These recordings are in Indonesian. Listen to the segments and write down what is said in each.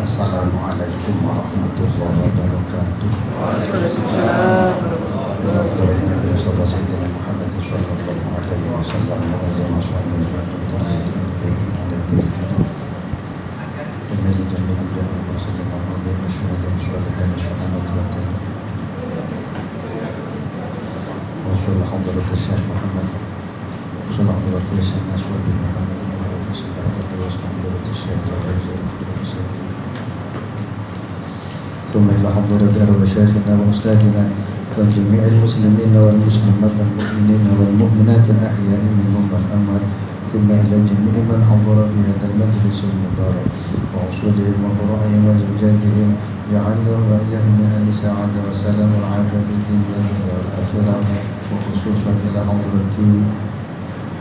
Assalamualaikum warahmatullahi wabarakatuh. Waalaikumsalam. ثم إلى حضرة أرواح شيخنا وأستاذنا وجميع المسلمين والمسلمات والمؤمنين والمؤمنات الأحياء منهم والأموات ثم إلى جميع من حضر في هذا المجلس المبارك وأصولهم وفروعهم وزوجاتهم جعلنا وإياهم من أهل السعادة والسلام والعافية في الدنيا والآخرة وخصوصا إلى حضرة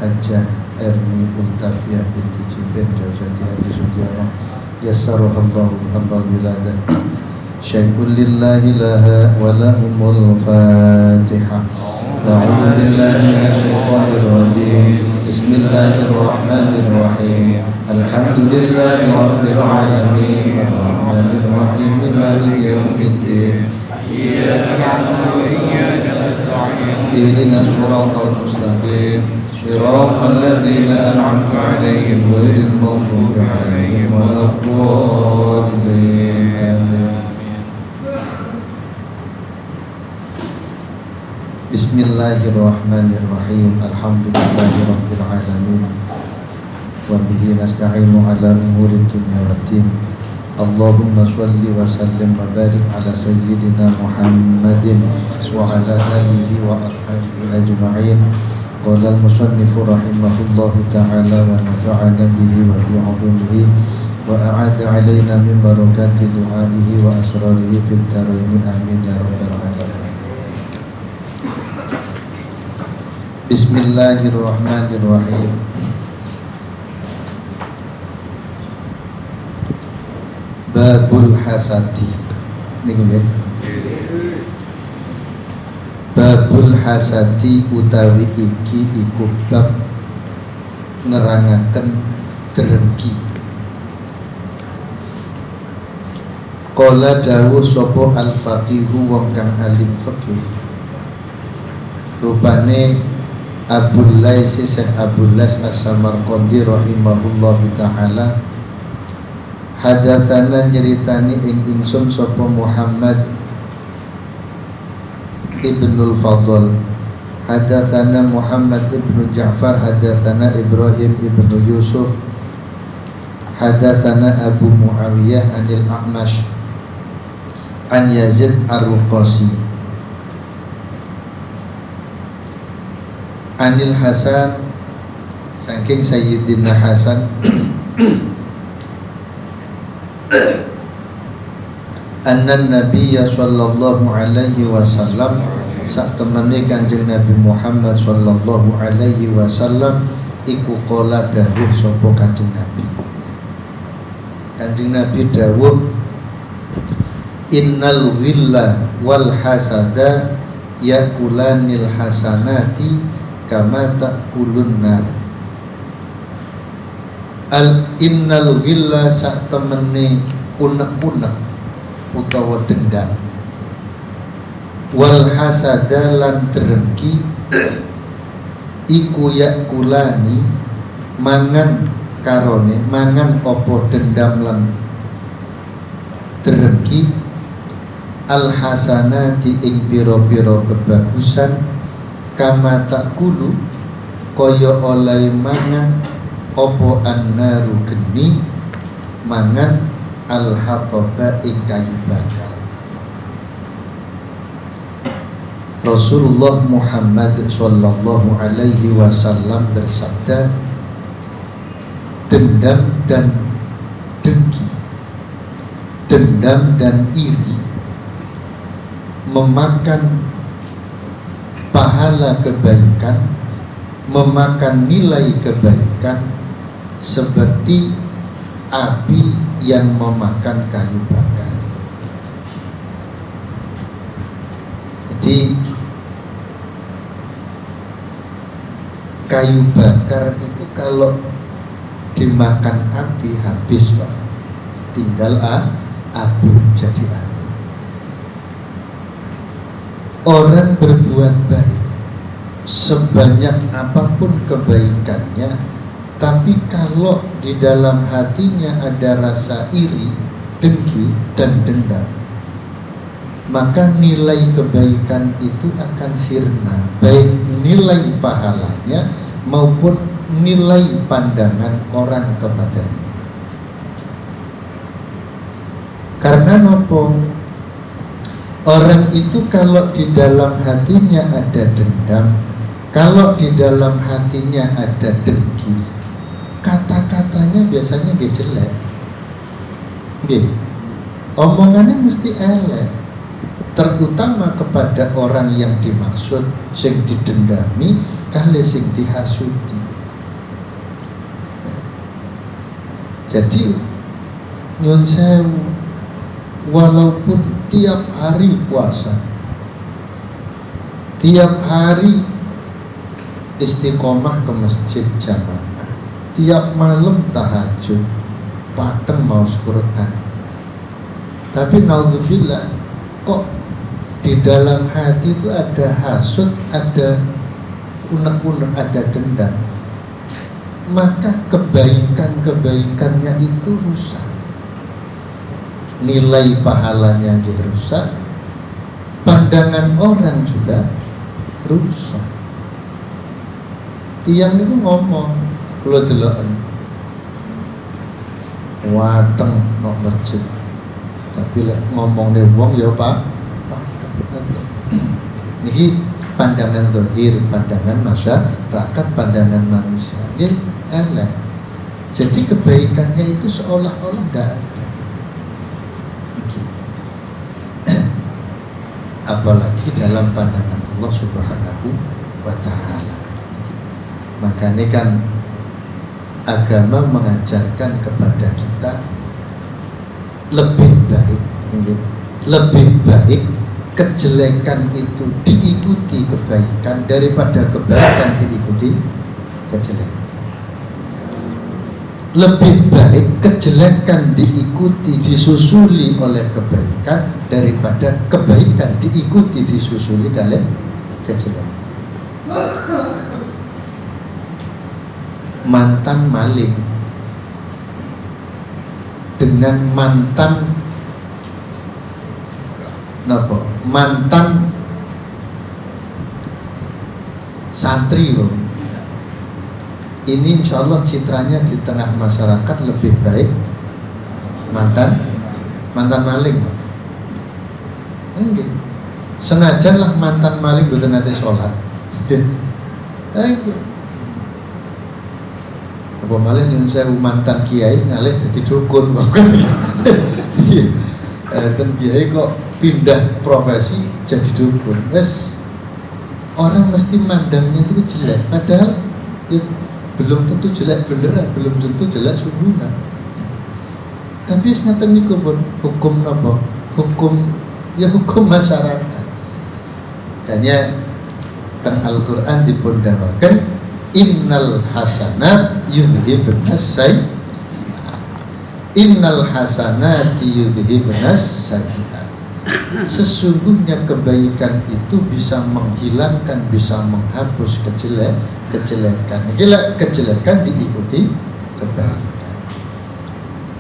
حجة أرمي التافية بنت جبر زوجة أبي سفيان يسرها الله أمر الولادة شيء لله لها ولهم الفاتحة. أعوذ بالله من الشيطان الرجيم. بسم الله الرحمن الرحيم. الحمد لله رب العالمين الرحمن الرحيم مالك يوم الدين إياك نعبد وإياك نستعين اهدنا الصراط المستقيم صراط الذين أنعمت عليهم غير المغضوب عليهم ولا الضالين آمين. Bismillahirrahmanirrahim. Alhamdulillahirabbil alamin. Wa bihi nasta'inu ala umuri dunya waddin. Allahumma shalli wa sallim wa barik ala sayyidina Muhammadin wa ala alihi wa ashabihi ajma'in. Qala al-musannifu rahimahullahu ta'ala wa nafa'ana bihi wa bi 'ulumihi wa a'ada 'alaina min barakati du'aihi wa asrarihi fid dharain amin ya rabbal alamin. Bismillahirrahmanirrahim. Babul hasadi. Niku nggih. Babul hasadi utawi iki iku bab nerangaken drengki. Qala dawuh sapa al-faqihu wong kang alim fikih. Rupane Abul Lais Syekh Abul Lais As-Samarqandi rahimahullahu taala hadatsana nyeritani ing ingsun sapa Muhammad Ibnul Fadl hadatsana Muhammad Ibnu Ja'far hadatsana Ibrahim Ibnu Yusuf hadatsana Abu Muawiyah anil A'mash an Yazid Ar-Ruqasi Anil Hasan saking Sayyidina Hasan annan Nabiya sallallahu alaihi wasallam sak temene Kanjeng Nabi Muhammad sallallahu alaihi wasallam iku qala dawuh sapa Kanjeng Nabi. Kanjeng Nabi dawuh innal ghilla wal hasada yakulanil hasanati kama ta'kulun nar. Innal ghilla sak temene unek-unek utawa dendam wal hasada lan drengki iku yakulani mangan karone mangan apa dendam lan drengki al hasanati ing pira-pira kebagusan kama takulu kaya oleh mangan opo annaru geni mangan al-hataba ing kayu bakar. Rasulullah Muhammad sallallahu alaihi wasallam bersabda, dendam dan dengki, dendam dan iri memakan pahala kebaikan, memakan nilai kebaikan seperti api yang memakan kayu bakar. Jadi kayu bakar itu kalau dimakan api habis Pak. tinggal abu jadi abu. Orang berbuat baik sebanyak apapun kebaikannya, tapi kalau di dalam hatinya ada rasa iri, dengki, dan dendam, maka nilai kebaikan itu akan sirna, baik nilai pahalanya maupun nilai pandangan orang kepadanya. Karena nopo, orang itu kalau di dalam hatinya ada dendam, kalau di dalam hatinya ada dengki, kata-katanya biasanya gak jelek, omongannya mesti elek, terutama kepada orang yang dimaksud, sing didendami, kali sing dihasuti. Jadi nyun sewu, walaupun tiap hari puasa, tiap hari istiqomah ke masjid jamaah, tiap malam tahajud, padang maos Quran, tapi naudzubillah, kok di dalam hati itu ada hasud, ada unek-unek, ada dendam, maka kebaikan-kebaikannya itu rusak, nilai pahalanya rusak, pandangan orang juga rusak. Tiang itu ngomong, kalau deloken wateng nok masjid, tapi ngomong deh wong ya Pak. Niki pandangan zahir, pandangan masyarakat, pandangan manusia, ya elek. Jadi kebaikannya itu seolah-olah tidak ada. Apalagi dalam pandangan Allah Subhanahu wa Ta'ala. Makanya kan agama mengajarkan kepada kita lebih baik kejelekan itu diikuti kebaikan daripada kebaikan diikuti kejelekan. Lebih baik kejelekan diikuti disusuli oleh kebaikan daripada kebaikan diikuti disusuli oleh kejelekan. Mantan maling dengan mantan santri loh, ini insya Allah citranya di tengah masyarakat lebih baik mantan maling. Enggak, senajanlah mantan maling boten nate sholat. Apa malah nyun sewu mantan kiai ngalih dadi dukun kok. Dan kiai kok pindah profesi jadi dukun. Wes orang mesti mandangnya itu jelek, padahal ya, belum tentu jelek beneran, belum tentu jelek sungguhan. Tapi ngaten niku pun hukum napa? Hukum masyarakat. Kayaknya teng Al-Qur'an dipun dawaken innal hasanat yudhibnas sayyi'at. Innal hasanati yudhibnas sayyi'at. Sesungguhnya kebaikan itu bisa menghilangkan, bisa menghapus kejelekan. Kejelekan diikuti kebaikan.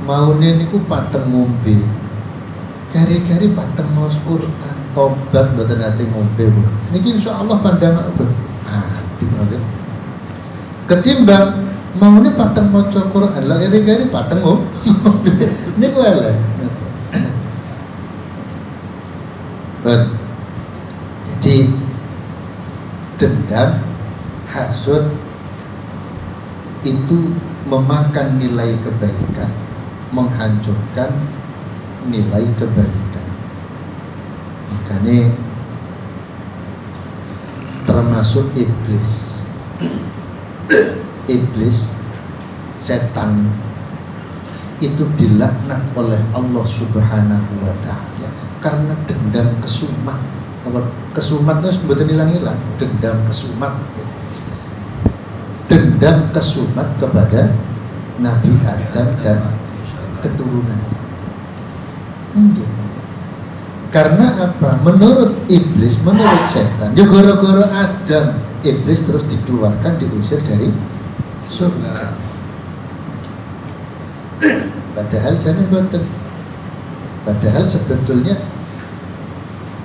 Maune niku padheng ngombe, kari-kari padheng maos Quran, tobat mboten ate ngombe. Niki insyaallah pandangan apik ngoten. Ketimbang maune padheng maca Quran, lah kari-kari padheng ngombe. Niku elek. Jadi dendam, hasud itu memakan nilai kebaikan, menghancurkan nilai kebaikan. Makanya termasuk iblis, setan itu dilaknat oleh Allah Subhanahu wa Ta'ala karena dendam kesumat. Kesumat itu sebetulnya hilang-hilang, dendam kesumat. Dendam kesumat kepada Nabi Adam dan keturunan. Enggak. Karena apa? Menurut iblis, menurut setan, ya gara-gara Adam, iblis terus dikeluarkan, diusir dari surga. Padahal jangan boten. Padahal sebetulnya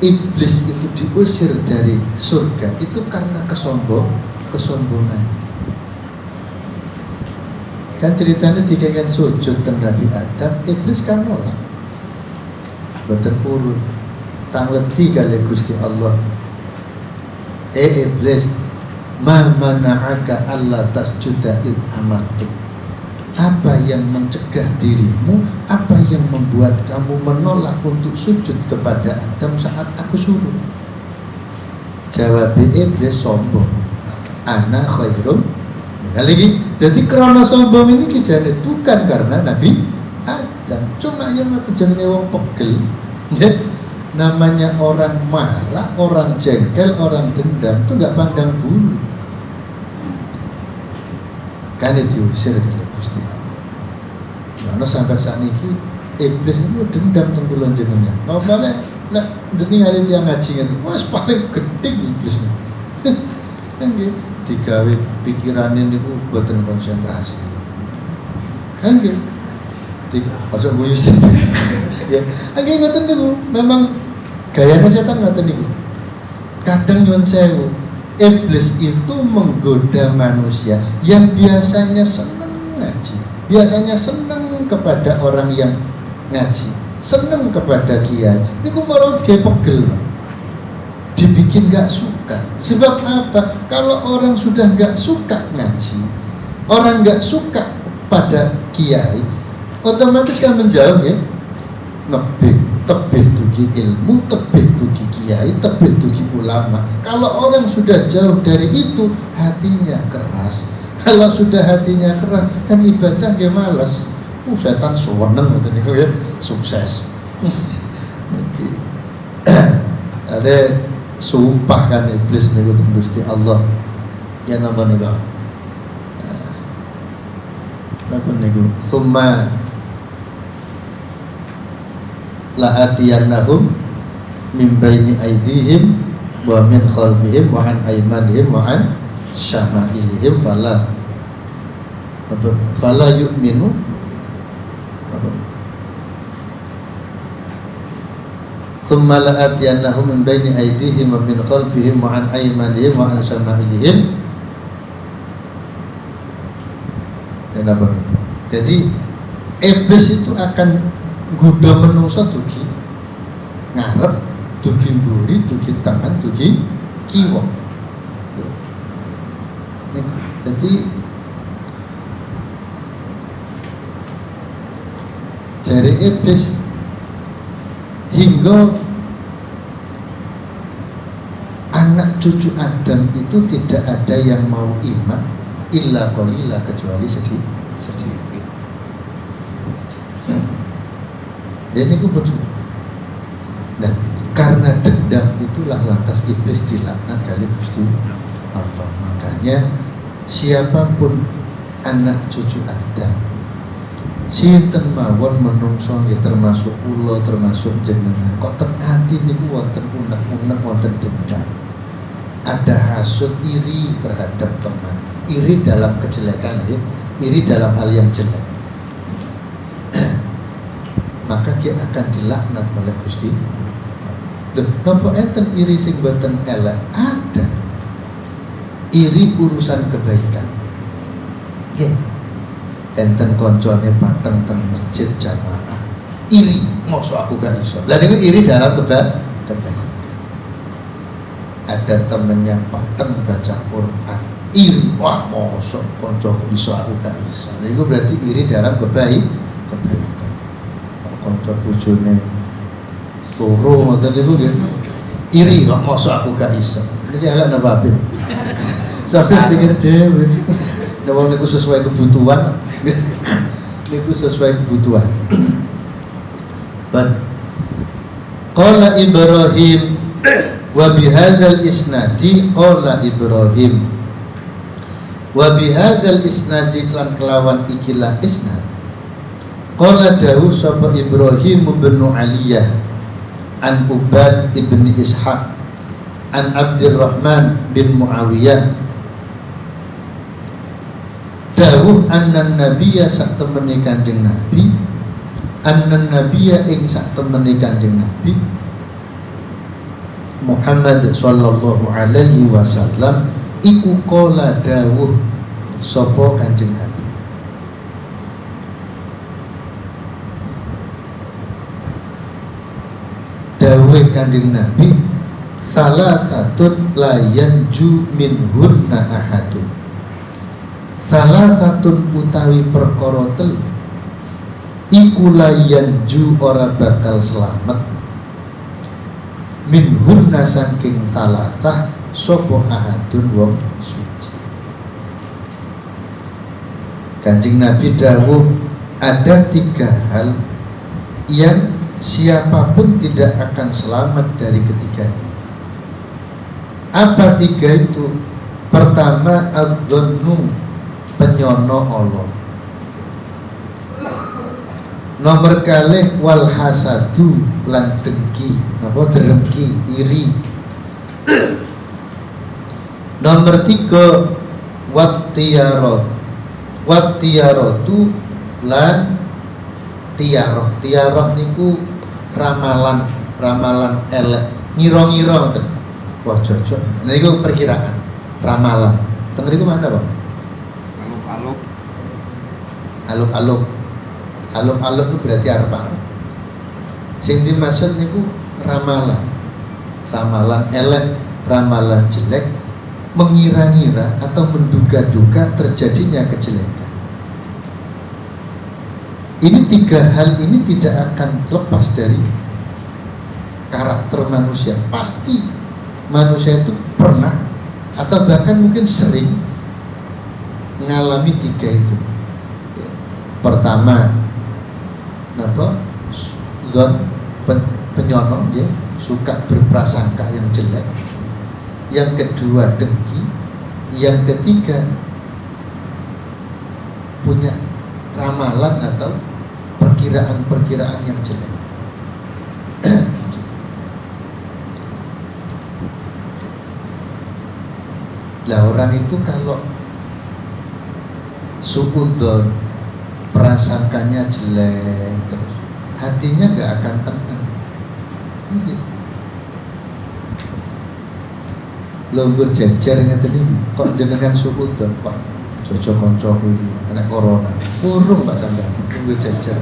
iblis itu diusir dari surga itu karena kesombongan. Kan ceritanya dikatakan sujud teng Nabi Adam, iblis kan nolak. Boten purun. Tang leti kali Gusti Allah. Iblis, ma mana'aka alla tasjuda id amartu. Apa yang mencegah dirimu, apa yang membuat kamu menolak untuk sujud kepada Adam saat aku suruh? Jawab iblis sombong. Ana khairum. Lagi, jadi karena sombong ini kijane bukan karena Nabi Adam, cuma yang aku jenenge wong pegel. Namanya orang marah, orang jengkel, orang dendam itu nggak pandang bulu. Kan diusir oleh Gusti Allah. Karena sampai saat ini iblis itu dendam tenggulan jenengnya. Normalnya, nak demi hari yang ngaji itu, wah paling gede iblisnya. Enggak, digawe pikiran ini buatan konsentrasi. Enggak, masuk buyus. Ya, enggak ngoten niku, memang gayanya setan ngoten niku. Kadang nyuwun sewu, iblis itu menggoda manusia yang biasanya senang ngaji, biasanya senang kepada orang yang ngaji, senang kepada kiai. Niku malah digawe pegel, dibikin gak suka. Sebab apa? Kalau orang sudah gak suka ngaji, orang gak suka pada kiai, otomatis kan menjauh ya. Tebih tugi ilmu, tebih tugi kiai, tebih tugi ulama. Kalau orang sudah jauh dari itu, hatinya keras. Kalau sudah hatinya keras, kan ibadah dia malas. Setan seneng gitu ya, sukses. Ada sumpah kan iblis nih Gusti Allah. Ya nama nih kau. Apa nih kau? Summa la'atiyannahum min baini aydihim wa min khalfihim wa an aymanihim wa an syama'ilihim fala yu'minu thumma la'atiyannahum min baini aydihim wa min khalfihim wa an aymanihim wa an syama'ilihim. Kenapa? Jadi iblis itu akan goda menungso dugi ngarep, dugi mburi, dugi tangan, dugi kiwa. Jadi dari iblis hingga anak cucu Adam itu tidak ada yang mau iman illa qalila kecuali sedikit. Ini ku bersyukur. Nah, karena dendam itulah lantas iblis dilaknat kali Gusti Allah. Makanya siapapun anak cucu Adam, sinten mawon menungso ya termasuk kula, termasuk jenengan. Kok teng ati niku wonten unek-unek, wonten dendam. Ada hasud, iri terhadap teman, iri dalam kejelekan, ya, iri dalam hal yang jelek. Maka dia akan dilaknat oleh Gusti. Loh, napa enten iri sing boten elek? Ada. Iri urusan kebaikan. Nggih. Enten koncone pateng teng masjid jamaah. Iri, mosok aku gak iso. Lah niku iri dalam kebaikan. Ada temennya pateng baca Quran. Iri, wah mosok koncoku iso aku gak iso. Niku berarti iri dalam kebaikan. Konco bojone loro ngoten niku nggih. Iri kok mosok aku gak iso. Iki elek napa apik. Sampai pikir dhewe. Nek wong niku sesuai kebutuhan. Niku sesuai kebutuhan. But qala Ibrahim wa bihadzal isnadi qala Ibrahim wa bihadzal isnadi lan kelawan ikilah isnad Qala dawu sapa Ibrahim bin Aliyah an Ubad ibn Ishaq an Abdurrahman bin Muawiyah dawuh anna nabiyya sak temene Kanjeng Nabi anna nabiyya ing sak temene Kanjeng Nabi Muhammad sallallahu alaihi wasallam iku qala dawuh sapa Kanjeng Nabi dawuh Kanjeng Nabi salah satu layan ju min hurna ahadun salah satu utawi perkara telu iku layan ju ora bakal selamat min hurna saking salasah sapa ahadun wong suci. Kanjeng Nabi dawuh ada 3 hal yang siapapun tidak akan selamat dari ketiganya. Apa 3 itu? Pertama, adzannu, penyono Allah. Nomor kalih wal hasadu, lan dengki, apa derengki, iri. Nomor 3 wattiyaratu lan tiaroh. Tiaroh niku ramalan elek, ngira-ngira ngoten. Wah cocok. Niku perkiraan, ramalan. Teng niku mana, Pak? Aluk-aluk itu berarti arep. Sing dimaksud niku ramalan. Ramalan elek, ramalan jelek, mengira-ngira atau menduga-duga terjadinya kejelekan. Ini 3 hal ini tidak akan lepas dari karakter manusia. Pasti manusia itu pernah atau bahkan mungkin sering mengalami 3 itu. Pertama, penyono, ya, suka berprasangka yang jelek. Yang kedua dengki. Yang ketiga punya ramalan atau perkiraan-perkiraan yang jelek. Lah orang itu kalau suudzon, prasangkanya jelek terus, hatinya nggak akan tenang. Longgo jejer ngeten iki, kok jenengan suudzon, Pak? Cocok konco iki kena corona. Urung Pak sampean, longgo jejer.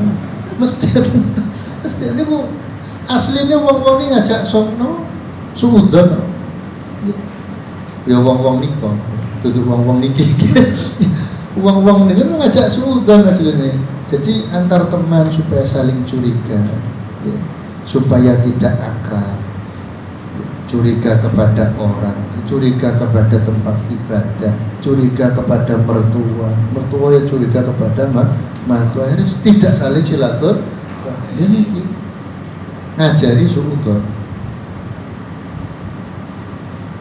Mesti niku asline wong-wong iki ngajak sokno suudzon. Ya wong-wong nika, dudu wong-wong niki. Wong-wong niki ngajak suudzon asline. Jadi antar teman supaya saling curiga, ya, supaya tidak akrab, ya, curiga kepada orang, curiga kepada tempat ibadah, curiga kepada mertua ya curiga kepada mantu, akhirnya tidak saling silaturahmi. Ini ngajari suudzon.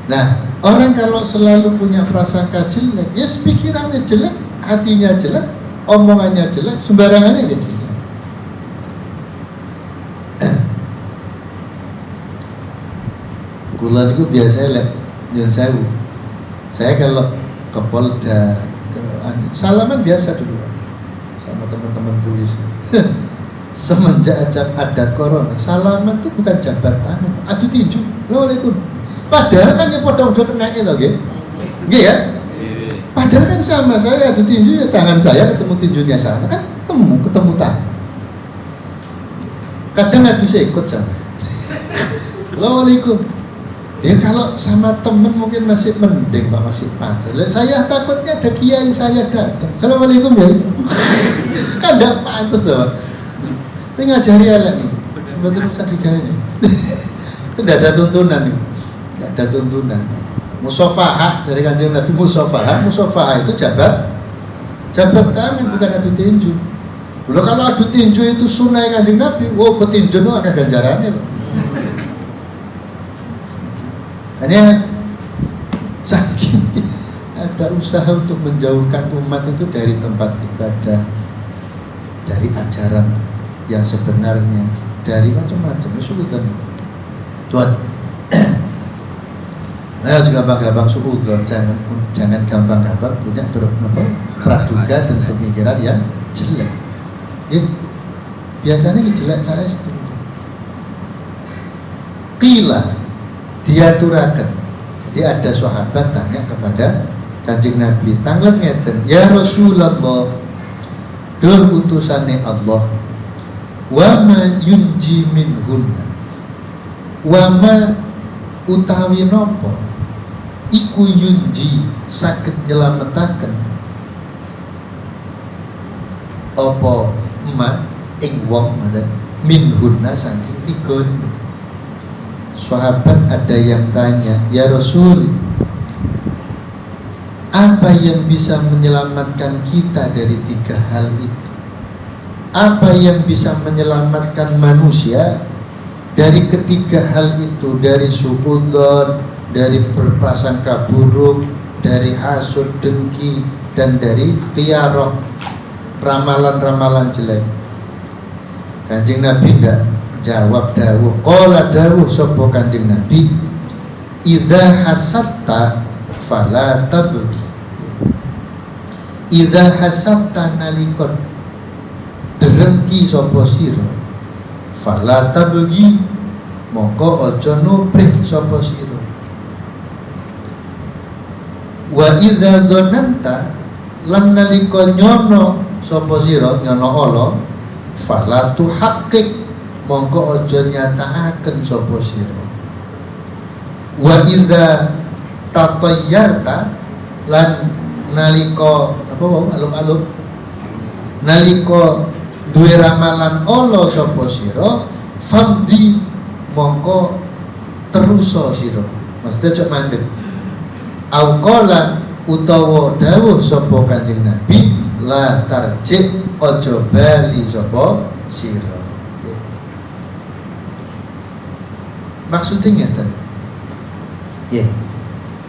Nah, orang kalau selalu punya prasangka jelek, ya pikirannya jelek, hatinya jelek, omongannya jelek, sembarangannya ya jelek. Kula niku biasa lek nyun sewu. Saya kalau ke Polda, salaman biasa dulu sama teman-teman polisi. Semenjak ada corona, salaman tuh bukan jabat tangan, adu tinju. Assalamualaikum. Padahal kan ya podo-podo kena itu, nggih ya. Padahal kan sama, saya adu tinju ya tangan saya ketemu tinjunya sana kan ketemu tangan. Kadang adu saya ikut sama. Assalamualaikum. Ya kalau sama temen mungkin masih mending Pak, masih pantas. Saya takutnya ada kiai saya datang. Assalamualaikum ya. Kan enggak pantas loh. Ini ngajari alat nih. Betul usah digaya. Tidak ada tuntunan nih. Tidak ada tuntunan. Musafahah dari Kanjeng Nabi, musafahah itu jabat tangan, bukan adu tinju. Loh kalau adu tinju itu sunai Kanjeng Nabi, wow petinju itu akan ganjarannya Pak. Hanya ada usaha untuk menjauhkan umat itu dari tempat ibadah, dari ajaran yang sebenarnya, dari macam-macam suudzon. Tuan, nah juga gampang suudzon, jangan gampang-gampang punya praduga dan pemikiran yang jelek. Biasanya jelek saya itu. Qila diaturakan. Jadi ada sahabat tanya kepada Kanjeng Nabi, tanglet ngeten, ya Rasulullah, duh utusane Allah, wa ma yunji minhunna, wa ma utawi nopo iku yunji saged nyelametaken apa ma ing wong minhunna saking tiga. Sahabat ada yang tanya, ya Rasul, apa yang bisa menyelamatkan kita dari tiga hal itu? Apa yang bisa menyelamatkan manusia dari ketiga hal itu? Dari suudzon, dari berprasangka buruk, dari hasud, dengki, dan dari tiarah, ramalan-ramalan jelek. Kanjeng Nabi tidak jawab dawuh. Qala dawuh sapa Kanjeng Nabi, idza hasatta fala tabghi. Idza hasatta nalikon derengki sapa sira, fala tabghi moko aja nuprih sapa sira. Wa idza dzananta lan nalika nyono sapa sira, nyono ala, fala tuhaqqiq mongko aja nyatakaken sapa sira. Wa idza tatayyarta lan nalika apa wae aluk-aluk nalika duwe ramalan ala sapa sira, famdi mongko terusa sira. Maksudnya cok mandeg. Auqala utawa dawuh sapa Kanjeng Nabi, la tarji aja bali sapa sira. Maksudnya ngeten.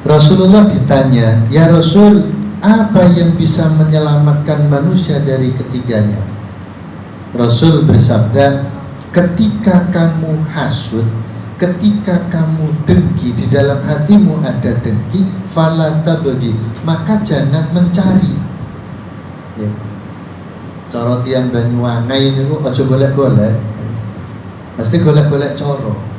Rasulullah ditanya, ya Rasul, apa yang bisa menyelamatkan manusia dari ketiganya? Rasul bersabda, ketika kamu hasud, ketika kamu dengki, di dalam hatimu ada dengki, fala tabghi, maka jangan mencari. Cara tiang Banyuwangi niku aja golek-golek. Pasti golek-golek cara.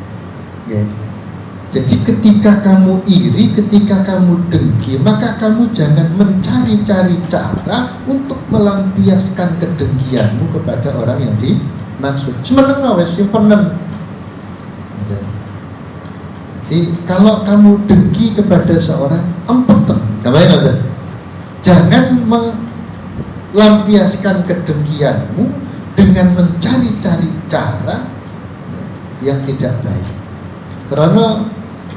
Jadi ketika kamu iri, ketika kamu dengki, maka kamu jangan mencari-cari cara untuk melampiaskan kedengkianmu kepada orang yang dimaksud. Semenengah wes simpenan. Jadi kalau kamu dengki kepada seorang, empeten, jangan melampiaskan kedengkianmu dengan mencari-cari cara yang tidak baik. Karena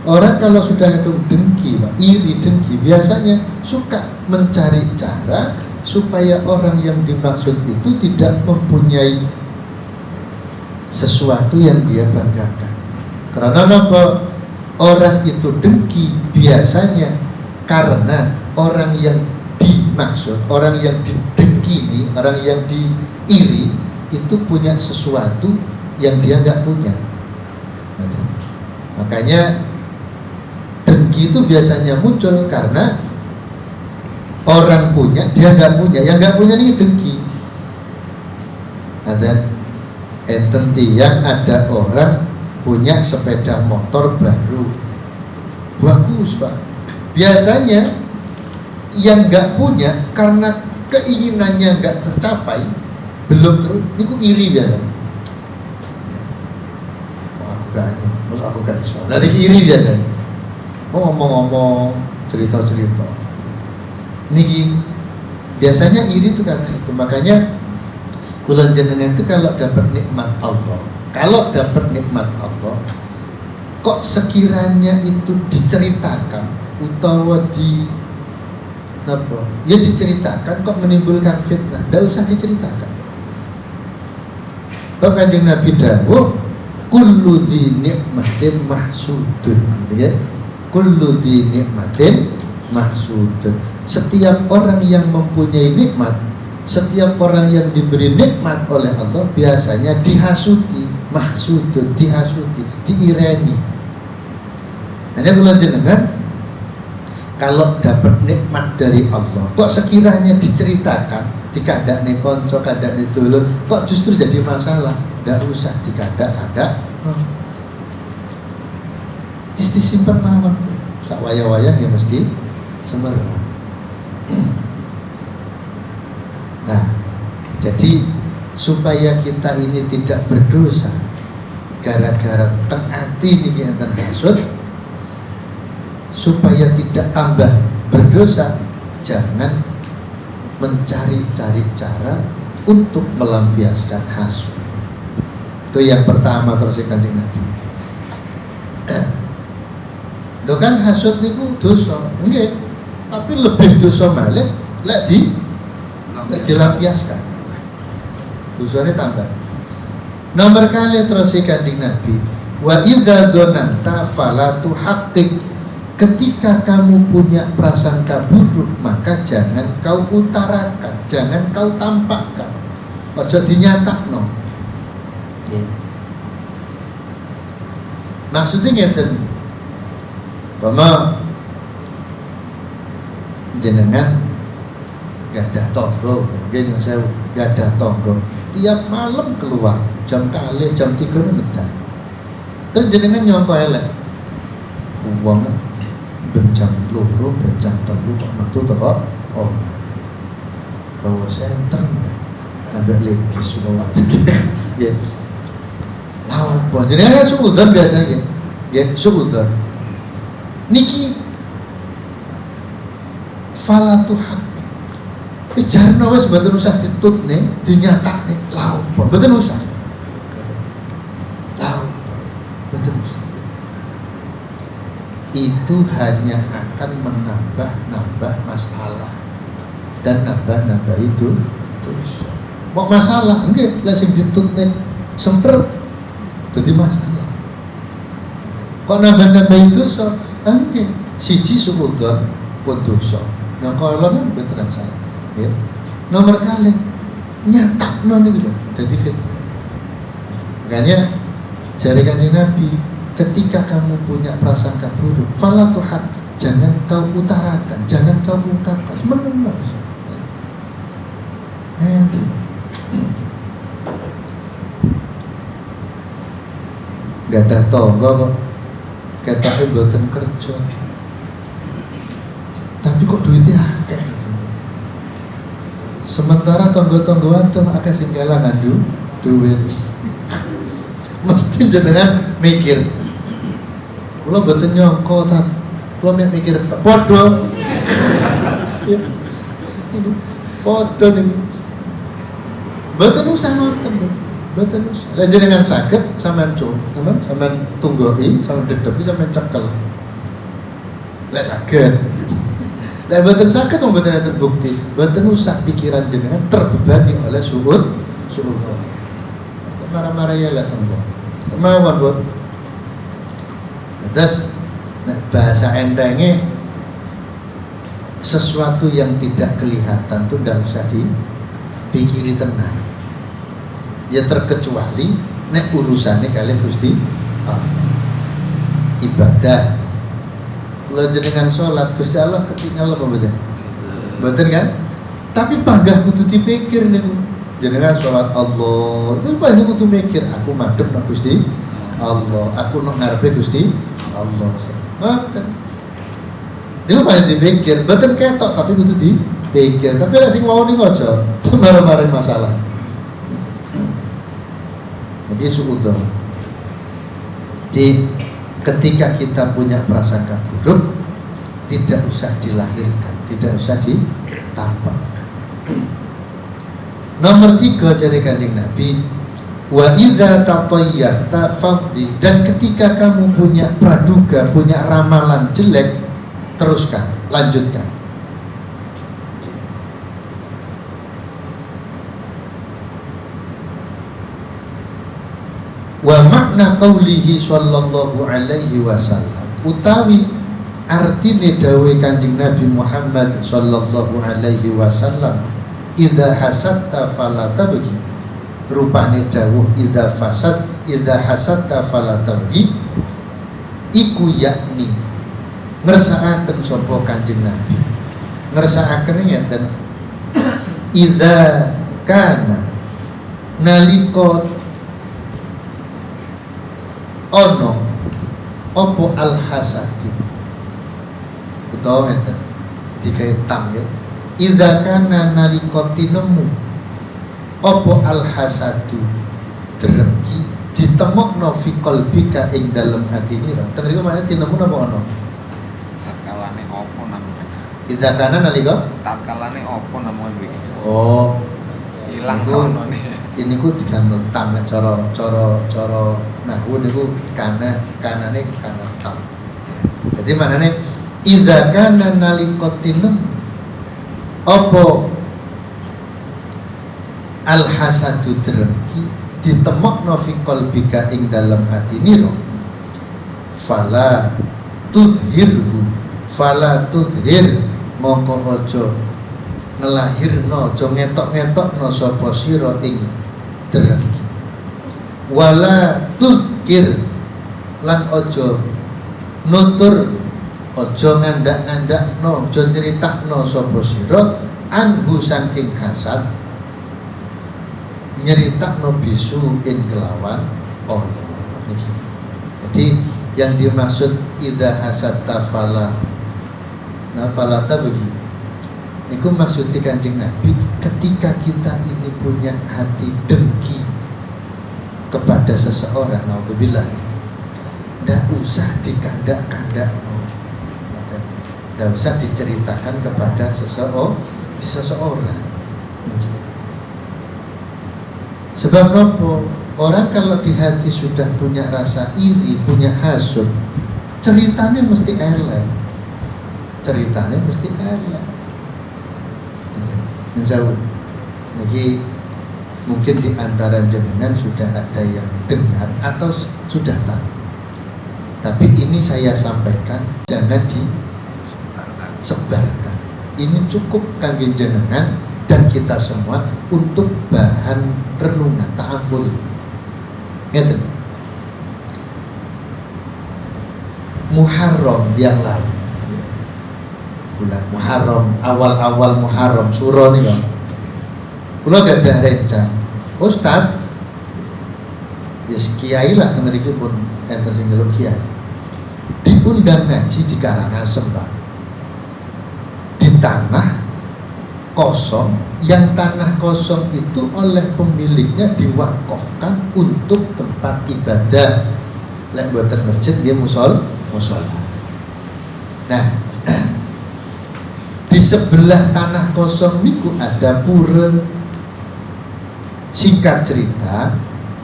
orang kalau sudah itu dengki, iri, dengki, biasanya suka mencari cara supaya orang yang dimaksud itu tidak mempunyai sesuatu yang dia banggakan. Karena apa? Orang itu dengki biasanya karena orang yang dimaksud, orang yang didengki, orang yang diiri itu punya sesuatu yang dia nggak punya. Makanya dengki itu biasanya muncul karena orang punya, dia nggak punya, yang nggak punya ini dengki. Ada yang ada orang punya sepeda motor baru, bagus pak. Biasanya yang nggak punya karena keinginannya nggak tercapai, belum terus, ini ku iri biasanya. Terus aku gak bisa. Dari iri biasanya. Ngomong-ngomong, cerita-cerita. Niki biasanya iri itu karena itu. Makanya kula jenengan itu kalau dapat nikmat Allah, kok sekiranya itu diceritakan utawa diceritakan kok menimbulkan fitnah, tidak usah diceritakan. Kok Kanjeng Nabi dawuh, kullu di nikmatin mahsudun, ya. Kullu di nikmatin mahsudun. Setiap orang yang mempunyai nikmat Setiap orang yang diberi nikmat oleh Allah biasanya dihasuti, mahsudun, dihasuti, diireni. Hanya kula jenengan kalau dapat nikmat dari Allah, kok sekiranya diceritakan, dikandakne konco, kandakne dulur, kok justru jadi masalah? Tidak usah dikadak-kadak. Disimpen mawon. Sak wayah-wayah ya mesti semerang. Nah, jadi supaya kita ini tidak berdosa gara-gara tengati niki enten hasud, supaya tidak tambah berdosa, jangan mencari-cari cara untuk melampiaskan hasud. Itu yang pertama terus Kanjeng Nabi. Lho kan hasud niku dosa, nggih. Tapi lebih dosa malih lek dilampiaskan. Dosane tambah. Nomor kali terus Kanjeng Nabi, wa idza dzananta fala tuhaqqiq. Ketika kamu punya prasangka buruk, maka jangan kau utarakan, jangan kau tampakkan. Ojo dinyatakno. Nggih. Maksudnya ngeten. Bama jenengan gadah tonggo, mungkin saya gadah tonggo, tiap malam keluar jam kali jam 3 medal. Terus jenengan nyongko elek, uang jam 2, jam 3 kok metu toko, oh, kalau senter, agak lagi semua, ya, lau, jenengan kan suudan biasanya, ya, suudan, niki falatuhab. Jarno wis mboten usah ditutne, dinyatakne, lha opo? Mboten usah. Lha mboten usah. Itu hanya akan menambah masalah dan nambah itu dosa. Mau masalah nggih, lek sing ditutne semper dadi masalah. Kok nambah itu dosa? Nggih, siji suudzon pun dosa. Yang kalau betul salah. Ya. Nomor kali nyatak non itu jadi fitnah. Makanya jari Kanjeng Nabi, ketika kamu punya prasangka buruk, fala tuhaq, jangan kau utarakan, jangan kau ungkapkan, menemas. Gak ada tonggo kok, katanya mboten kerja, tapi kok duitnya akeh. Sementara tonggo-tonggo atom akeh sing kelangan duit. Mesti jenengan mikir. Kula mboten nyangka ta. Kula mikir padha. Ya. Padha niku. Mboten usah nonton, mboten usah. Lah jenengan saged sampean sampean tunggoi, sampean dedepi, sampean cekel. Lah saged. Dan mboten saged mboten enten bukti, mboten usah pikiran jenengan terbebani oleh suud. Marah-marah ya lah tembok. Kemauan buat. Terus bahasa endangnya sesuatu yang tidak kelihatan tuh tidak usah dipikiri tenang. Ya terkecuali nek urusannya kalian Gusti ibadah. Kalau jenengan sholat, Gusti Allah ketinggalan apa betul? Betul kan? Tapi panggah kudu dipikir nih, jenengan sholat Allah, itu panggah kudu mikir, aku madhep nak Gusti Allah, aku nak ngarepe Gusti Allah. Betul. Itu panggah dipikir, betul ketok tapi kudu dipikir. Tapi lek sing mau ning aja, marah-marah masalah. Jadi suudzon. Jadi ketika kita punya prasangka buruk, tidak usah dilahirkan, tidak usah ditampakkan. Nomor 3 dari Kanjeng Nabi, wa idza tatayyarta fadhi, dan ketika kamu punya praduga, punya ramalan jelek, teruskan, lanjutkan. Wa makna qaulihi sallallahu alaihi wasallam, utawi artine dawuh Kanjeng Nabi Muhammad sallallahu alaihi wasallam, idza hasadta fala tabghi. Rupane dawuh idza hasadta fala tabghi iku yakni ngersakaken sapa Kanjeng Nabi. Ngersakaken ngeten, idza kana nalika ono apa al hasadi utawa ngeten digawe tam ya, idza kana nalika tinemu apa al hasadu drengki ditemokno fi qalbika ing dalem atine. Ten niku maknane tinemu napa ono? Tatkalane apa namanya? Idza kana nalika Tatkalane apa namanya iki? oh Ilang Niku- ono nih. ini ku digamel tam cara nahwu niku kanane kana tam. Jadi maknane idza kana nalika tinemu apa al hasadu drengki ditemokno fi qalbika ing dalam atine fala tudhir mongko aja ngelahirno aja ngetok-ngetokno sapa sira ing drengki wala tudkir lan aja nutur aja ngandak-ngandakno aja nyeritakno sapa sira anhu saking hasad nyeritakno bisu in kelawan Allah. Jadi yang dimaksud idza hasadta fala tabghi niku maksudnya Kanjeng Nabi ketika kita ini punya hati dengki kepada seseorang, naudzubillah, ndak usah dikandak-kandak, ndak usah diceritakan kepada seseorang. Sebab apa? Orang kalau di hati sudah punya rasa iri, punya hasud, ceritanya mesti elek. Jauh. Lagi mungkin di antara jenengan sudah ada yang dengar atau sudah tahu. Tapi ini saya sampaikan, jangan disebarkan. Ini cukup kangge jenengan dan kita semua untuk bahan renungan, ta'ammul. Ngeten. Muharram yang lalu, bulan Muharram, awal-awal Muharram suro nih kan. Kula gadah rencang, Ustaz, yes kiai lah ngeriki pun enter sing ndelok kiai. Diundang ngaji di Karangasem, Pak. Di tanah kosong, yang tanah kosong itu oleh pemiliknya diwakafkan untuk tempat ibadah. Lek buatan masjid dia musola. Nah, di sebelah tanah kosong niku ada pura. Singkat cerita,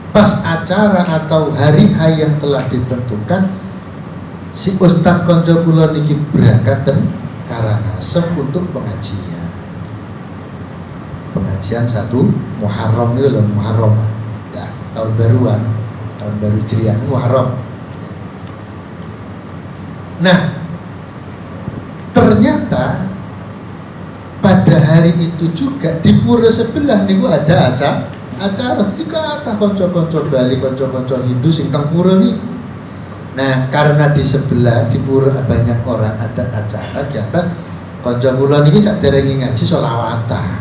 pas acara atau hari yang telah ditentukan, si Ustadz konco kula niki berangkat ke Karangasem untuk pengajian satu Muharram itu loh, Muharram ya, tahun baru Hijriah, Muharram. Nah, ternyata pada hari itu juga di pura sebelah niku ada acara jika ada konco-konco Bali, konco-konco Hindu sing teng pura nih. Nah, karena di sebelah di pura banyak orang ada acara kegiatan konco kula niki saderenge ngaji sholawatan.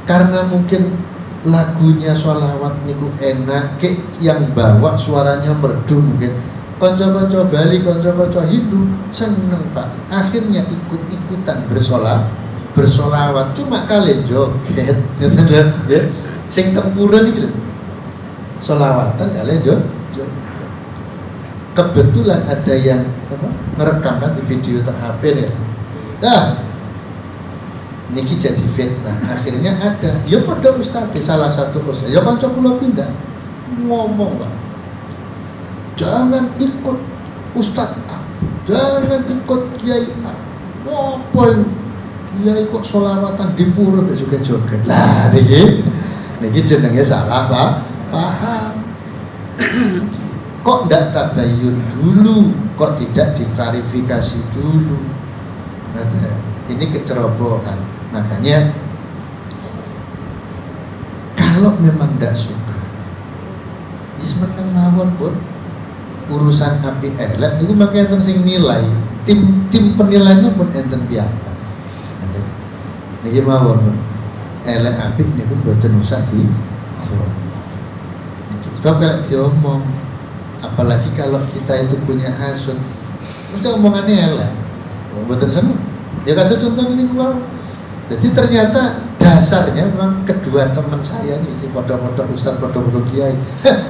Karena mungkin lagunya sholawat niku enak, yang bawa suaranya merdu mungkin konco-konco Bali, konco-konco Hindu seneng Pak. Akhirnya ikut-ikutan bersolawat. Cuma kalian joget, ya. Sing tempuran iki lho. Solawatan kalian joget. Kebetulan ada yang ngerekam kan di video tak HP ya. Nah, niki jadi fitnah. Akhirnya ada, ya pada ustadz, salah satu ustadz, ya kanca kula pindah ngomong Pak, jangan ikut ustadz A, jangan ikut kiai A. Ngopo kiai kok sholawatan di pura juga joget. Lah niki jenenge salah Pak, paham. Kok ndak tabayun dulu, kok tidak diklarifikasi dulu. Ini kecerobohan. Makanya kalau memang tidak suka, meneng mawon pun urusan api elek niku mangke enten sing nilai. Tim penilainya pun enten piyambak. Niki mawon elek api niku mboten usah diomong. Sebab kalau diomong, apalagi kalau kita itu punya hasud, mesti omongannya elek. Mboten seneng. Ya kata contoh ini kalau jadi ternyata dasarnya memang kedua teman saya nih, si podok-podok ustaz, podok-podok kiai,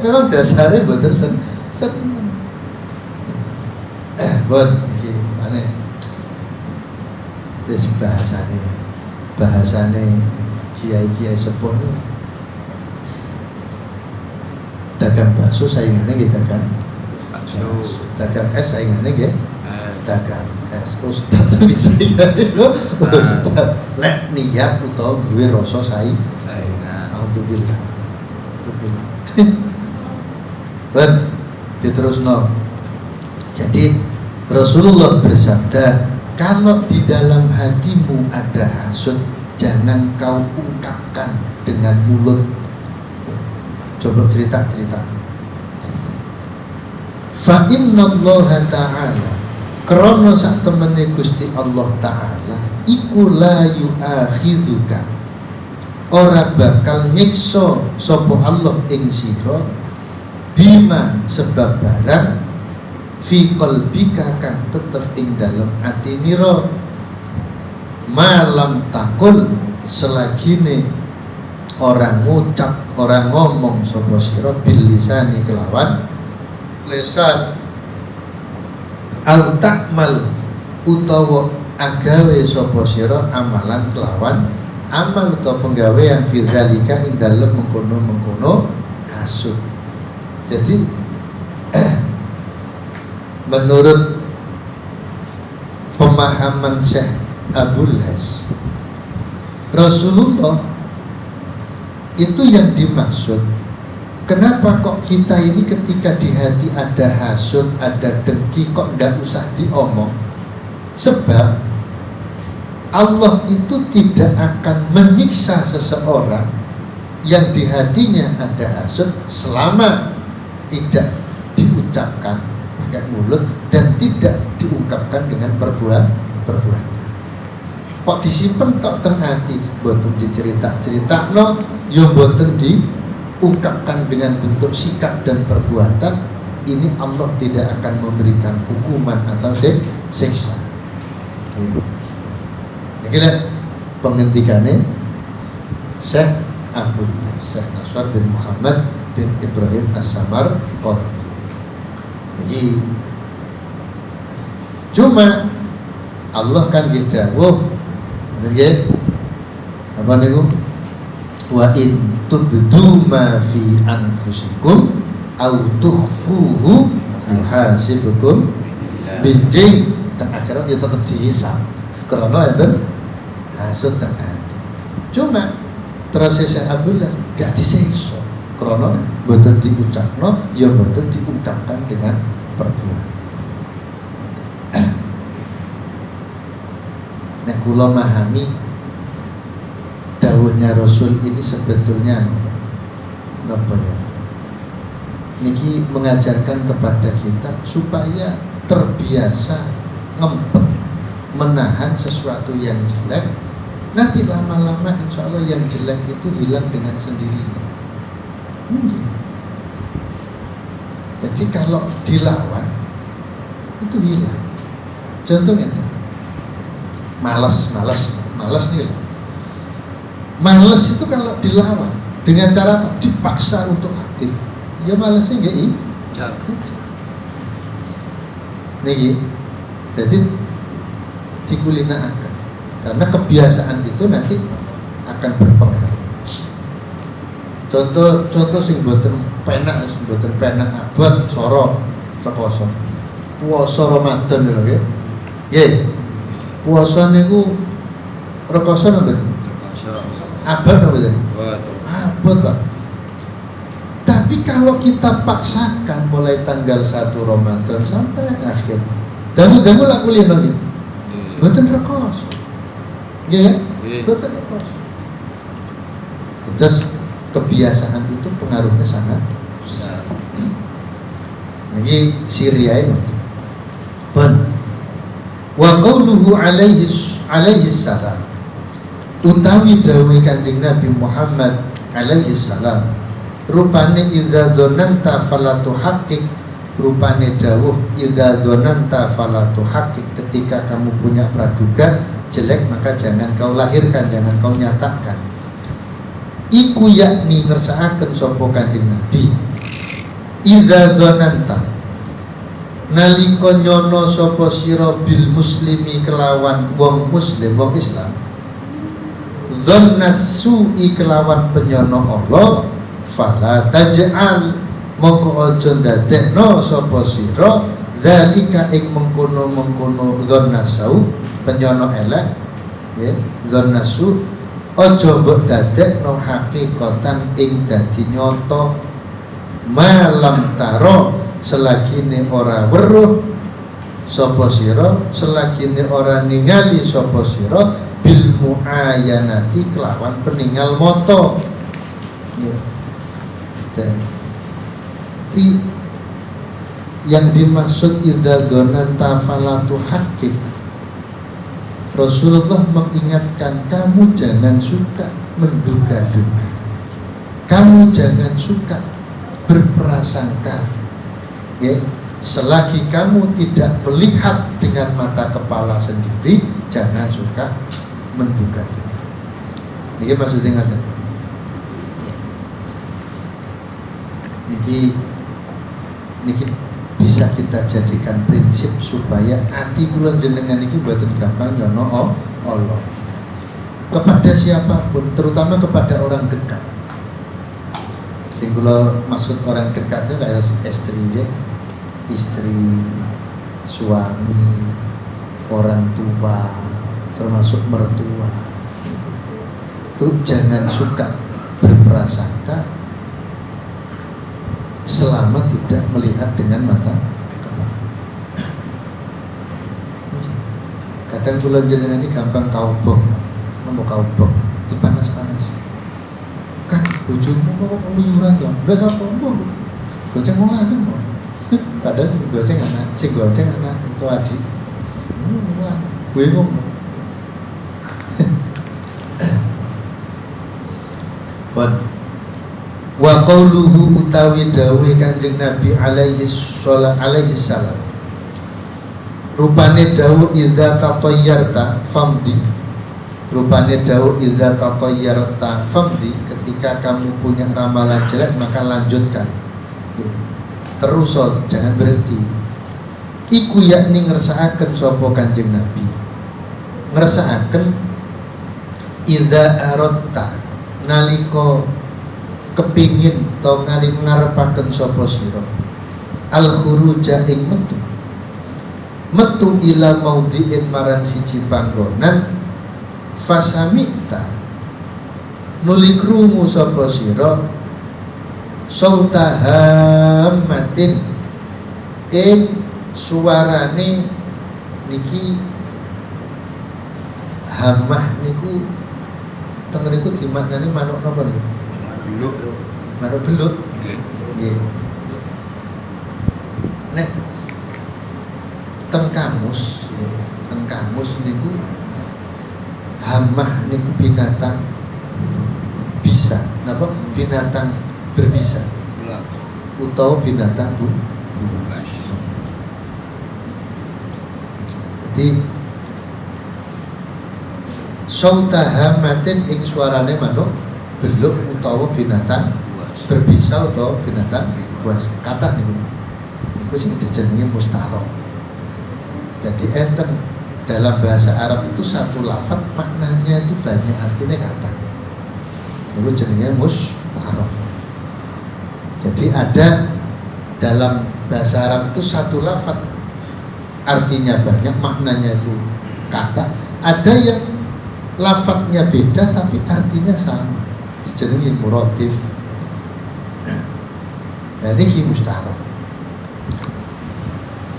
memang dasarnya mboten seneng. Buat iki aneh. Wis bahasane kiai-kiai sepuh dagang bakso saingannya gitu kan. Dagang es saingannya gitu. Dagang es ustaz bisa itu ustaz lek niat utawa duwe rasa saingan. Alhamdulillah. Ben diterusno. Jadi Rasulullah bersabda, kalau di dalam hatimu ada hasud, jangan kau ungkapkan dengan mulut. Coba cerita. Fa innallaha ta'ala, krana sak temene Gusti Allah Ta'ala iku la yu'akhiduka, ora bakal nyiksa sapa Allah ing sira bima sebab barang fi qalbika kang tetep ing dalem atinira malam takul selagine orang ngucap, orang ngomong sapa sira bil lisani kelawan lisan al takmal utawa agawe sapa sira amalan kelawan amal utawa penggawean fil zalika ing dalem mengkono-mengkono hasud. Jadi menurut pemahaman Syekh Abul Has, Rasulullah itu yang dimaksud. Kenapa kok kita ini ketika di hati ada hasud, ada dengki, kok tidak usah diomong? Sebab Allah itu tidak akan menyiksa seseorang yang di hatinya ada hasud selama tidak diucapkan pakai mulut dan tidak diungkapkan dengan perbuatan. Kok disimpen tok teng hati, boten dicerita no, yo boten diungkapkan dengan bentuk sikap dan perbuatan, ini Allah tidak akan memberikan hukuman atau siksa. Akhirnya penghentikannya Syekh Abdul Syekh Nasr bin Muhammad bin Ibrahim As-Samarqandi. Jadi cuma Allah kan dawuh, nggih, apa niku? Wa in tubdu ma fi anfusikum aw tukhfuhu yuhasibukum binjing. Dan akhirat dia tetap dihisab karena itu hasud tak hati. Cuma terus Syekh Abdullah gak disiksa karena boten diucapno, ya boten diungkapkan dengan perbuatan. Nek kula memahami dawuhnya Rasul ini sebetulnya napa ya? Niki mengajarkan kepada kita supaya terbiasa ngempet menahan sesuatu yang jelek. Nanti lama-lama insya Allah yang jelek itu hilang dengan sendirinya. Jadi kalau dilawan itu hilang. Contohnya malas nih loh. Malas itu kalau dilawan dengan cara dipaksa untuk aktif, ya malasnya enggak nih. Jadi dikulinaakan karena kebiasaan itu nanti akan berpengaruh. Contoh sing boten penak abot soro rekoso. Puasa Ramadan lho nggih. Nggih. Puasa niku rekoso napa mboten? Rekoso. Abot napa mboten? Abot, Pak. Tapi kalau kita paksakan mulai tanggal 1 Ramadan sampai akhir, damu laku lino iki. Mboten rekoso. Nggih ya? Nggih. Boten apa. Terus kebiasaan itu pengaruhnya sangat besar. Ini Syria itu. Wa qauluhu alaihi salam utawi dawuh Kanjeng Nabi Muhammad alaihi salam rupane idza dzananta fala tuhaqqik, rupane dawuh idza dzananta fala tuhaqqik, ketika kamu punya praduga jelek maka jangan kau lahirkan, jangan kau nyatakan. Iku yakni ngersakaken sapa Kanjeng Nabi idza dzananta nalika nyono sapa sira bil muslimi kelawan wong muslim, wong Islam, dzannas su'i kelawan penyono Allah, fala taj'al mongko aja ndadekno sapa sira zalika ing mengkono-mengkono dzannas su penyono elek ya, dzannas su aja mbok dadekno hakikatan ing dadi nyata malam taro selagine ora weruh sapa sira, selagine ora ningali sapa sira bil muayyanati kelawan peninggal mata ya. Jadi yang dimaksud idza dzananta fala tuhaqqik, Rasulullah mengingatkan kamu jangan suka menduga-duga, kamu jangan suka berprasangka ya, selagi kamu tidak melihat dengan mata kepala sendiri jangan suka menduga-duga. Ini maksudnya ngaten. Niki bisa kita jadikan prinsip supaya hati kula jenengan iki mboten gampang nyono Allah kepada siapapun, terutama kepada orang dekat. Sing kula maksud orang dekat itu kayak istri ya, istri, suami, orang tua, termasuk mertua. Itu jangan suka berprasangka selama tidak melihat dengan mata kepala. Kadang kula jenengan ini gampang kaubong, mau kaubong, dipanas-panas. Kan bojomu kok keluyuran ya? Wis apa mbok? Goceng wong lanang kok. Padahal sing goceng anak itu adik. Gue ngomong. Wa qauluhu utawi dawuh Kanjeng Nabi alaihi salam rupane dawuh idza tatayyarta famdi, rupane dawuh idza tatayyarta famdi, ketika kamu punya ramalan jelek maka lanjutkan ya. Terus jangan berhenti. Iku yakni ngersakaken sapa Kanjeng Nabi, ngersakaken idza aradta nalika kepingin to ngali ngarepaken sapa sira al khuruja ing metu ila maudhi'in marang siji panggonan fasamita nuli krungu sapa sira sautahammatin ing suarane niki hamah niku teng niku dimaknani manuk napa niku? Beluk, manuk beluk. Nggih. Nek teng kamus niku hamah niku binatang bisa, napa? Binatang berbisa. Utawa binatang buas. Jadi sautahamatin ing suarane manuk beluk utawa binatang berbisa utawa binatang buas. Kata niku sing dijenengi mustarok. Jadi enten dalam bahasa Arab itu satu lafaz maknanya itu banyak artinya kata. Itu jenenge mustarok. Jadi ada dalam bahasa Arab itu satu lafaz artinya banyak, maknanya itu kata. Ada yang lafaznya beda tapi artinya sama. Dijenengi muradif. Nah, ini mustarok.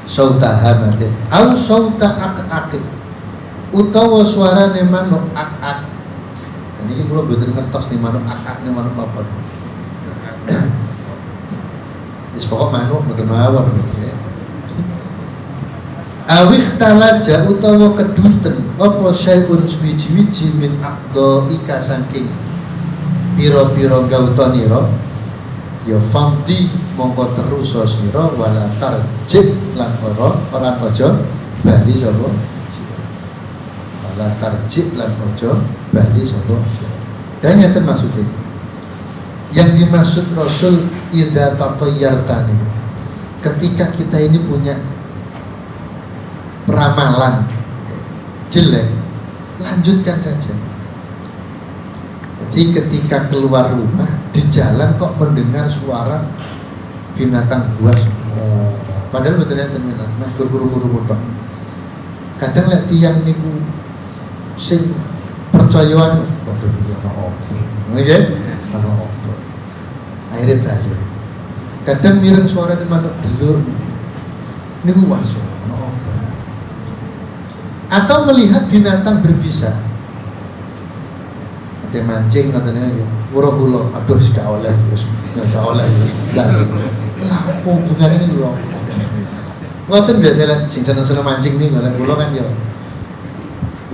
Sautahamatin au sauta akak utawa suarane manuk ak-ak. Niki kula mboten ngertos nih manuk ak-ak nih manuk apa. Wis pokok manuk mboten mawon ya. Awih talaja utawa keduten apa syai'un suwiji-wiji min aqdo ika saking pira-pira gautanira ya famdi mongko terus sira wala tarjid lan ora aja bali sapa wala tarjid lan aja bali sapa dan ngeten maksudnya yang dimaksud Rasul idza tatayyartani ketika kita ini punya ramalan jelek lanjutkan saja. Jadi ketika keluar rumah di jalan kok mendengar suara binatang buas, padahal betulnya terminal, nah guru-guru tok. Kadang lihat tiang niku sing percayaan, waduh iya ono opo, nggih, ono opo. Akhirnya balik. Kadang mireng suara di manuk delur, niku waso, ono opo. Atau melihat binatang berbisa. Ate mancing katanya ya, wuro-wuro, aduh gak oleh, gak oleh. Lah, apa hubungan ini lho? Ngoten biasa lah, sing seneng-seneng mancing nih, golek kula kan ya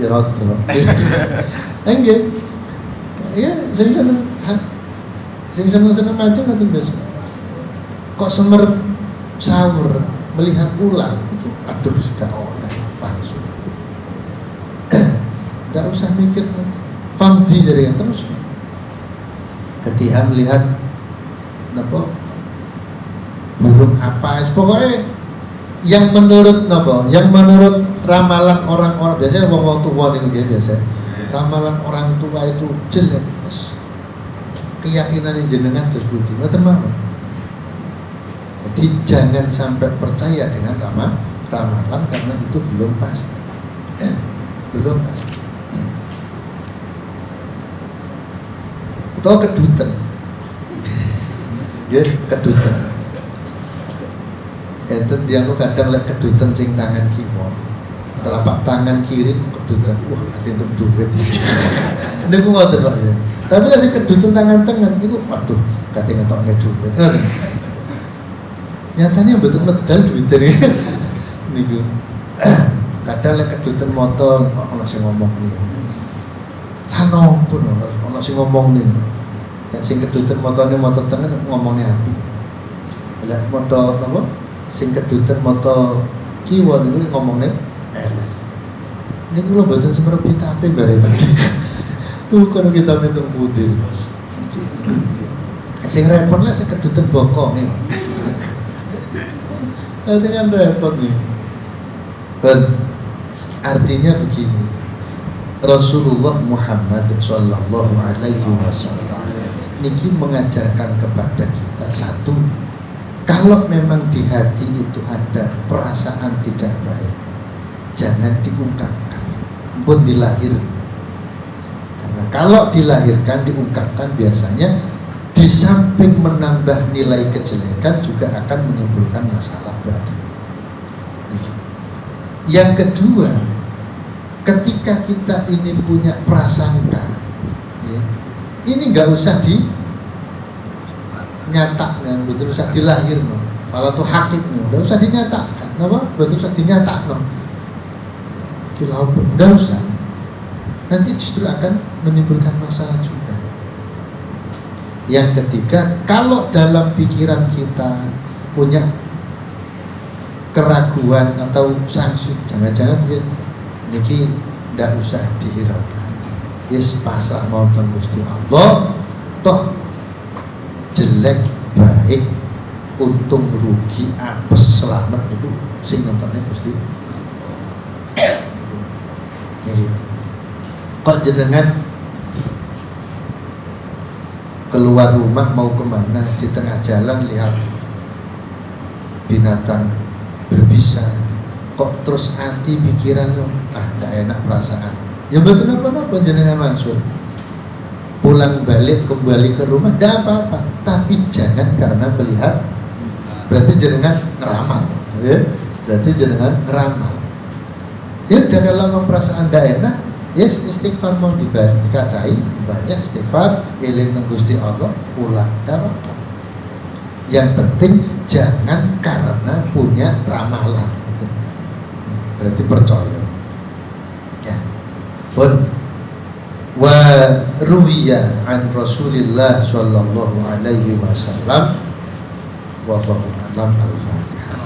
rada. Nggih. Iya, sing seneng mancing ngoten biasa. Kok semer sahur melihat ular itu, aduh gak oleh, palsu. Nggak usah mikir famdi jadi terus ketika melihat apa burung apa pokoknya yang menurut apa yang menurut ramalan orang-orang biasanya wong tua nih biasa ramalan orang tua itu jelek keyakinan jenengan terus budi ngoten mawon. Jadi jangan sampai percaya dengan ramalan karena itu belum pasti belum pasti. Atau kedutan, ya kedutan. Enten dia nu kadang lihat kedutan sing tangan kiwa, telapak tangan kiri kedutan, wah ada untuk duit. Ini aku ngotot pak ya. Tapi lah si kedutan tangan tengah, itu waduh, katanya ngetoknya duit. Nyatanya betul medal duitnya nih. Niku, kadang lihat kedutan motor, orang sing ngomong nih. Lah pun orang sing ngomong nih. Yang sing kedutan motornya motor tengah ngomongnya api. Lah motor apa? Sing kedutan motor kiwa niku ngomongnya elek. Ini kula boten semerep kita ape bareng. Tuh kan kita metu putih. Sing repot lah sing kedutan bokong nih. Nanti kan repot nih. Dan artinya begini. Rasulullah Muhammad sallallahu alaihi wasallam niki mengajarkan kepada kita satu, kalau memang di hati itu ada perasaan tidak baik, jangan diungkapkan, pun dilahirkan. Karena kalau dilahirkan, diungkapkan biasanya di samping menambah nilai kejelekan juga akan menimbulkan masalah baru. Yang kedua, ketika kita ini punya prasangka, ya, ini nggak usah dinyatakan, betul usah dilahirkan. Kalau tuh hakiknya, nggak usah dinyatakan, apa? Betul usah dinyatakan. Kira nggak usah. Nanti justru akan menimbulkan masalah juga. Yang ketiga, kalau dalam pikiran kita punya keraguan atau sanksi, jangan-jangan mungkin niki ndak usah dihiraukan. Yes pasrah nonton Gusti Allah, toh jelek baik untung rugi apes selamat itu sing nontonnya Gusti. Nih, kok jenengan keluar rumah mau kemana di tengah jalan lihat binatang berbisa, kok terus hati pikirannya gak enak perasaan. Ya betul apa jenengan maksud pulang balik kembali ke rumah tidak apa-apa, tapi jangan karena melihat, berarti jenengan ngeramal, ya? Berarti jenengan ngeramal. Ya udah, kalau memang perasaan tidak enak, yes, istighfar mau dikatai banyak istighfar, eling nang Gusti Allah, pulang tidak apa-apa. Yang penting jangan karena punya ramalan gitu. Berarti percaya ya. Fun wa ruwiya an Rasulillah sallallahu alaihi wasallam wa alam al-Fatihah.